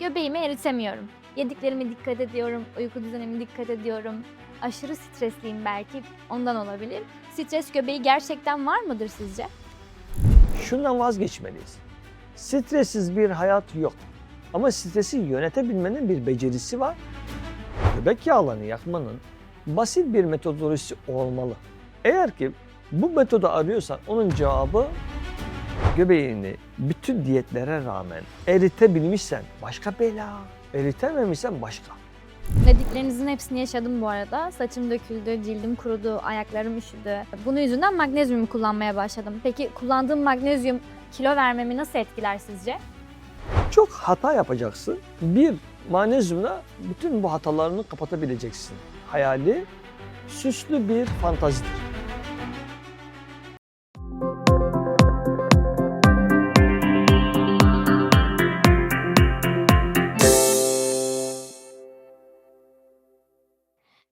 Göbeğimi eritemiyorum. Yediklerime dikkat ediyorum, uyku düzenime dikkat ediyorum. Aşırı stresliyim belki, ondan olabilir. Stres göbeği gerçekten var mıdır sizce? Şundan vazgeçmeliyiz. Stressiz bir hayat yok. Ama stresi yönetebilmenin bir becerisi var. Göbek yağlarını yakmanın basit bir metodolojisi olmalı. Eğer ki bu metodu arıyorsan onun cevabı göbeğini bütün diyetlere rağmen eritebilmişsen başka bela, eritememişsen başka. Dediklerinizin hepsini yaşadım bu arada. Saçım döküldü, cildim kurudu, ayaklarım üşüdü. Bunun yüzünden magnezyumu kullanmaya başladım. Peki kullandığım magnezyum kilo vermemi nasıl etkiler sizce? Çok hata yapacaksın. Bir, magnezyumla bütün bu hatalarını kapatabileceksin. Hayali süslü bir fantazidir.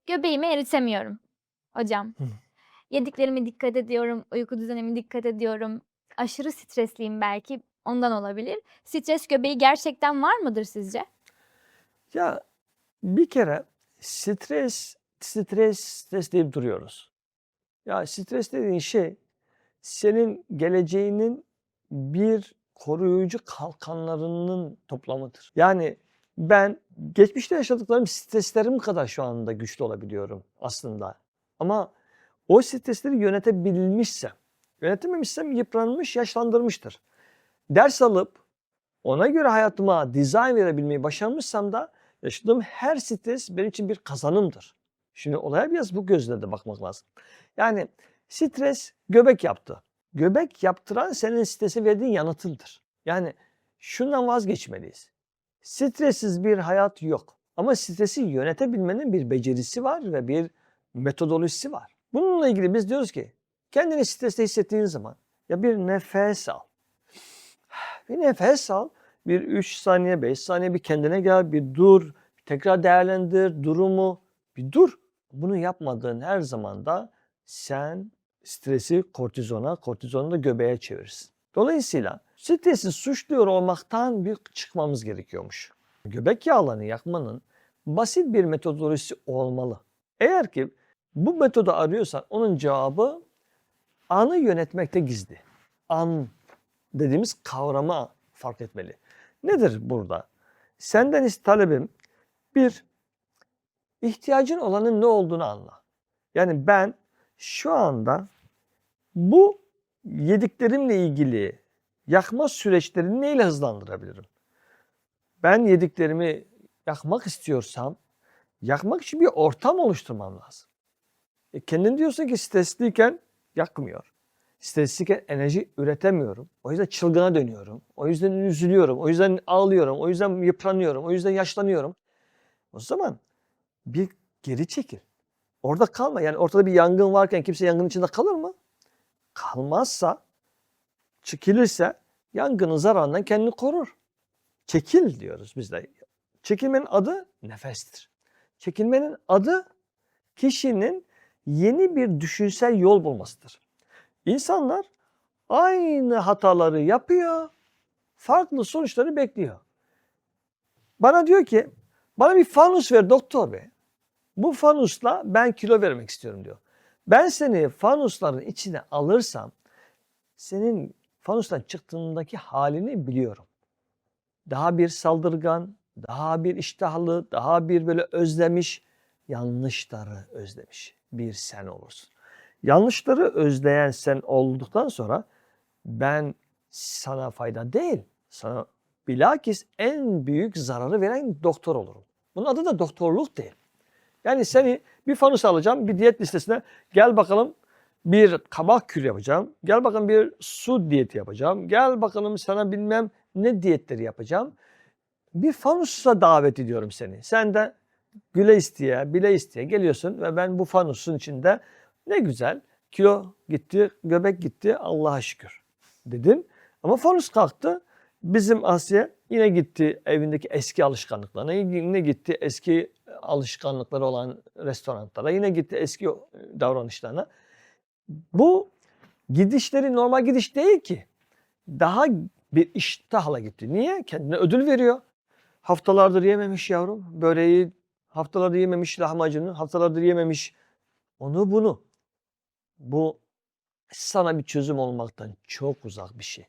Göbeğimi eritemiyorum hocam. Yediklerime dikkat ediyorum, uyku düzenime dikkat ediyorum. Aşırı stresliyim belki, ondan olabilir. Stres göbeği gerçekten var mıdır sizce? Ya bir kere stres deyip duruyoruz. Ya stres dediğin şey senin geleceğinin bir koruyucu kalkanlarının toplamıdır. Yani ben geçmişte yaşadıklarım streslerim kadar şu anda güçlü olabiliyorum aslında. Ama o stresleri yönetememişsem yıpranmış, yaşlandırmıştır. Ders alıp ona göre hayatıma dizayn verebilmeyi başarmışsam da yaşadığım her stres benim için bir kazanımdır. Şimdi olaya biraz bu gözle de bakmak lazım. Yani stres göbek yaptı. Göbek yaptıran senin strese verdiğin yanıtındır. Yani şundan vazgeçmeliyiz. Stressiz bir hayat yok. Ama stresi yönetebilmenin bir becerisi var ve bir metodolojisi var. Bununla ilgili biz diyoruz ki kendini stresli hissettiğin zaman ya bir nefes al. Bir nefes al. Bir 3 saniye, 5 saniye bir kendine gel, bir dur, tekrar değerlendir durumu, bir dur. Bunu yapmadığın her zaman da sen stresi kortizona, kortizonu da göbeğe çevirirsin. Dolayısıyla stresi suçluyor olmaktan bir çıkmamız gerekiyormuş. Göbek yağlarını yakmanın basit bir metodolojisi olmalı. Eğer ki bu metodu arıyorsan onun cevabı anı yönetmekte gizli. An dediğimiz kavrama fark etmeli. Nedir burada? Senden talebim bir, ihtiyacın olanın ne olduğunu anla. Yani ben şu anda bu yediklerimle ilgili yakma süreçlerini neyle hızlandırabilirim? Ben yediklerimi yakmak istiyorsam yakmak için bir ortam oluşturmam lazım. Kendin diyorsun ki stresliyken yakmıyor. Stresliyken enerji üretemiyorum. O yüzden çılgına dönüyorum. O yüzden üzülüyorum. O yüzden ağlıyorum. O yüzden yıpranıyorum. O yüzden yaşlanıyorum. O zaman bir geri çekil. Orada kalma. Yani ortada bir yangın varken kimse yangının içinde kalır mı? Kalmazsa, çekilirse yangının zararından kendini korur. Çekil diyoruz biz de. Çekilmenin adı nefestir. Çekilmenin adı kişinin yeni bir düşünsel yol bulmasıdır. İnsanlar aynı hataları yapıyor, farklı sonuçları bekliyor. Bana diyor ki, bana bir fanus ver doktor bey. Bu fanusla ben kilo vermek istiyorum diyor. Ben seni fanusların içine alırsam, senin fanustan çıktığındaki halini biliyorum. Daha bir saldırgan, daha bir iştahlı, daha bir böyle özlemiş, yanlışları özlemiş bir sen olursun. Yanlışları özleyen sen olduktan sonra ben sana fayda değil, sana bilakis en büyük zararı veren doktor olurum. Bunun adı da doktorluk değil. Yani seni bir fanus alacağım, bir diyet listesine gel bakalım bir kabak kür yapacağım, gel bakalım bir su diyeti yapacağım, gel bakalım sana bilmem ne diyetleri yapacağım. Bir fanusa davet ediyorum seni. Sen de güle isteye, bile isteye geliyorsun ve ben bu fanusun içinde ne güzel kilo gitti, göbek gitti Allah'a şükür dedin. Ama fanus kalktı. Bizim Asya yine gitti evindeki eski alışkanlıklarına, yine gitti eski alışkanlıkları olan restoranlara, yine gitti eski davranışlarına. Bu gidişleri normal gidiş değil ki. Daha bir iştahla gitti. Niye? Kendine ödül veriyor. haftalardır yememiş yavrum böreği, haftalardır yememiş lahmacunu, haftalardır yememiş onu bunu. Bu sana bir çözüm olmaktan çok uzak bir şey.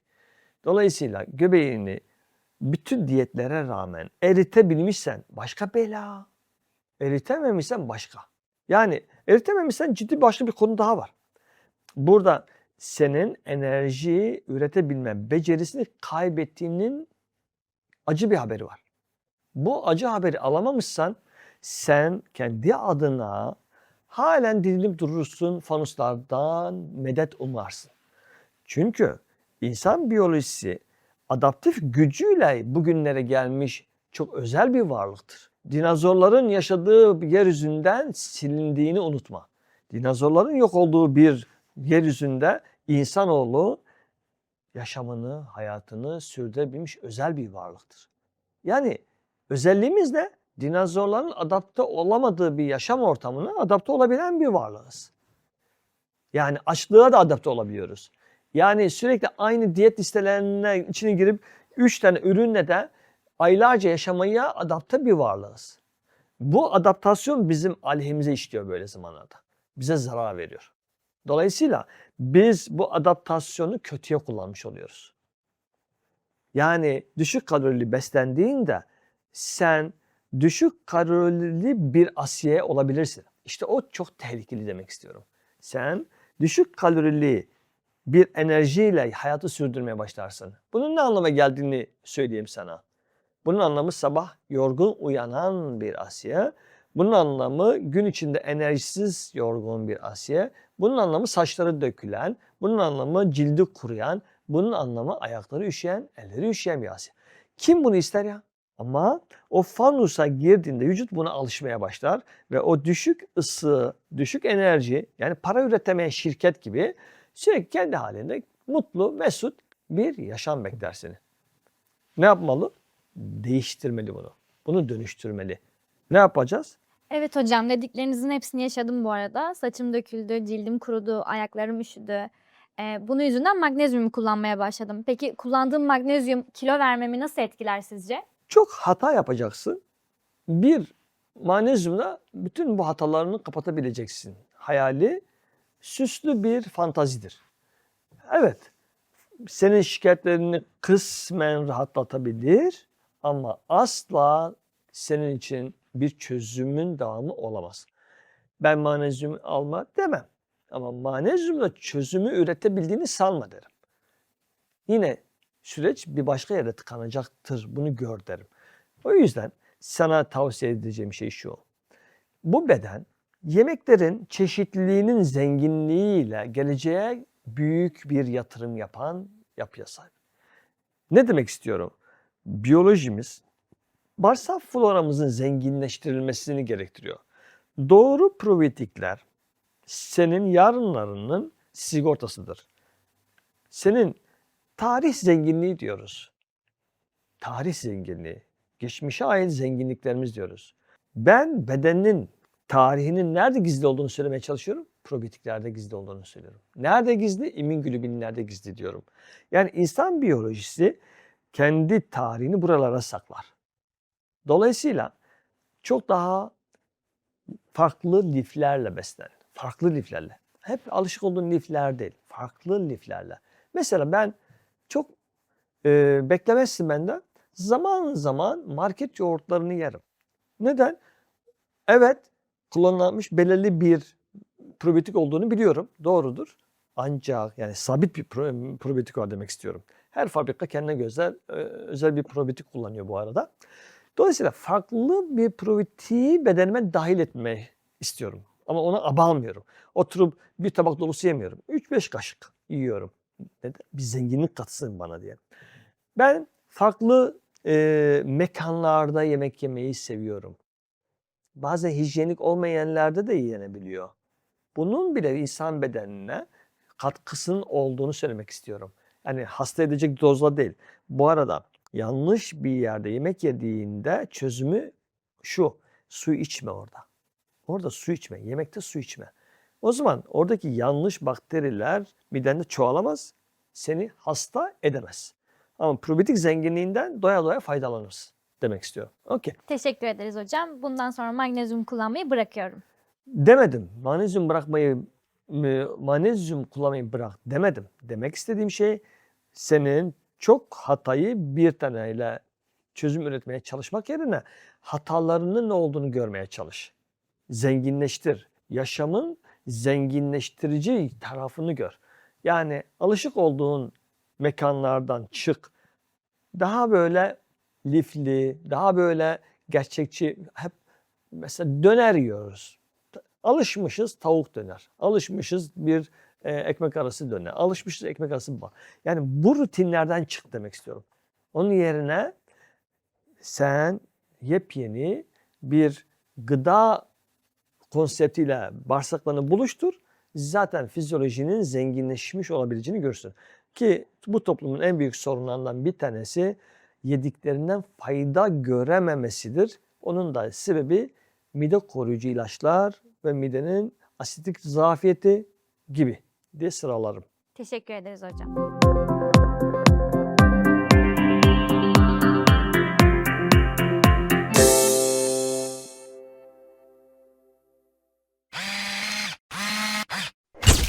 Dolayısıyla göbeğini bütün diyetlere rağmen eritebilmişsen başka bela, eritememişsen başka. Yani eritememişsen ciddi başka bir konu daha var. Burada senin enerjiyi üretebilme becerisini kaybettiğinin acı bir haberi var. Bu acı haberi alamamışsan sen kendi adına halen dirilip durursun, fanuslardan medet umarsın. Çünkü insan biyolojisi adaptif gücüyle bugünlere gelmiş çok özel bir varlıktır. Dinozorların yaşadığı yeryüzünden silindiğini unutma. Dinozorların yok olduğu bir yeryüzünde insanoğlu yaşamını, hayatını sürdürebilmiş özel bir varlıktır. Yani özelliğimiz de dinozorların adapte olamadığı bir yaşam ortamına adapte olabilen bir varlığız. Yani açlığa da adapte olabiliyoruz. Yani sürekli aynı diyet listelerine içine girip 3 tane ürünle de aylarca yaşamaya adapte bir varlığız. Bu adaptasyon bizim aleyhimize işliyor böyle zamanlarda. Bize zarar veriyor. Dolayısıyla biz bu adaptasyonu kötüye kullanmış oluyoruz. Yani düşük kalorili beslendiğinde sen düşük kalorili bir asiye olabilirsin. İşte o çok tehlikeli demek istiyorum. Sen düşük kalorili bir enerjiyle hayatı sürdürmeye başlarsın. Bunun ne anlama geldiğini söyleyeyim sana. Bunun anlamı sabah yorgun uyanan bir Asiye. Bunun anlamı gün içinde enerjisiz yorgun bir Asiye. Bunun anlamı saçları dökülen. Bunun anlamı cildi kuruyan. Bunun anlamı ayakları üşüyen, elleri üşüyen bir Asiye. Kim bunu ister ya? Ama o fanusa girdiğinde vücut buna alışmaya başlar ve o düşük ısı, düşük enerji yani para üretemeyen şirket gibi sürekli kendi halinde mutlu, mesut bir yaşam bekler seni. Ne yapmalı? Değiştirmeli bunu. Bunu dönüştürmeli. Ne yapacağız? Evet hocam, dediklerinizin hepsini yaşadım bu arada. Saçım döküldü, cildim kurudu, ayaklarım üşüdü. Bunun yüzünden magnezyum kullanmaya başladım. Peki kullandığım magnezyum kilo vermemi nasıl etkiler sizce? Çok hata yapacaksın. Bir, magnezyumla bütün bu hatalarını kapatabileceksin. Hayali süslü bir fantazidir. Evet, senin şikayetlerini kısmen rahatlatabilir ama asla senin için bir çözümün devamı olamaz. Ben magnezyum alma demem. Ama magnezyumla çözümü üretebildiğini sanma derim. Yine süreç bir başka yere tıkanacaktır. Bunu gör derim. O yüzden sana tavsiye edeceğim şey şu. Bu beden yemeklerin çeşitliliğinin zenginliğiyle geleceğe büyük bir yatırım yapan yapıya sahip. Ne demek istiyorum? Biyolojimiz bağırsak floramızın zenginleştirilmesini gerektiriyor. Doğru probiyotikler senin yarınlarının sigortasıdır. Senin tarih zenginliği diyoruz. Tarih zenginliği. Geçmişe ait zenginliklerimiz diyoruz. Ben bedenin tarihinin nerede gizli olduğunu söylemeye çalışıyorum. Probiyotiklerde gizli olduğunu söylüyorum. Nerede gizli? İmmünoglobinlerde gizli diyorum. Yani insan biyolojisi kendi tarihini buralara saklar. Dolayısıyla çok daha farklı liflerle beslen. Farklı liflerle. Hep alışık olduğun lifler değil. Farklı liflerle. Mesela ben çok beklemezsin benden. Zaman zaman market yoğurtlarını yerim. Neden? Evet, kullanılmış belirli bir probiyotik olduğunu biliyorum. Doğrudur. Ancak yani sabit bir probiyotik var demek istiyorum. Her fabrika kendine özel bir probiyotik kullanıyor bu arada. Dolayısıyla farklı bir probiyotiği bedenime dahil etmeyi istiyorum. Ama ona abanmıyorum. Oturup bir tabak dolusu yemiyorum. 3-5 kaşık yiyorum. Neden? Bir zenginlik katsın bana diye. Ben farklı mekanlarda yemek yemeyi seviyorum. Bazen hijyenik olmayan yerlerde de yenebiliyor. Bunun bile insan bedenine katkısının olduğunu söylemek istiyorum. Yani hasta edecek dozla değil. Bu arada yanlış bir yerde yemek yediğinde çözümü şu: su içme orada. Orada su içme, yemekte su içme. O zaman oradaki yanlış bakteriler midende çoğalamaz, seni hasta edemez. Ama probiyotik zenginliğinden doya doya faydalanırsın. demek istiyorum. Okey. Teşekkür ederiz hocam. Bundan sonra magnezyum kullanmayı bırakıyorum. Demedim. Magnezyum kullanmayı bırak demedim. Demek istediğim şey senin çok hatayı bir taneyle çözüm üretmeye çalışmak yerine hatalarının ne olduğunu görmeye çalış. Zenginleştir. Yaşamın zenginleştirici tarafını gör. Yani alışık olduğun mekanlardan çık. Daha böyle lifli, daha böyle gerçekçi. Hep mesela döner yiyoruz. Alışmışız tavuk döner. Alışmışız bir ekmek arası döner. Alışmışız ekmek arası bak. Yani bu rutinlerden çık demek istiyorum. Onun yerine sen yepyeni bir gıda konseptiyle bağırsaklarını buluştur. Zaten fizyolojinin zenginleşmiş olabileceğini görürsün. Ki bu toplumun en büyük sorunlarından bir tanesi yediklerinden fayda görememesidir. Onun da sebebi mide koruyucu ilaçlar ve midenin asitik zafiyeti gibi diye sıralarım. Teşekkür ederiz hocam.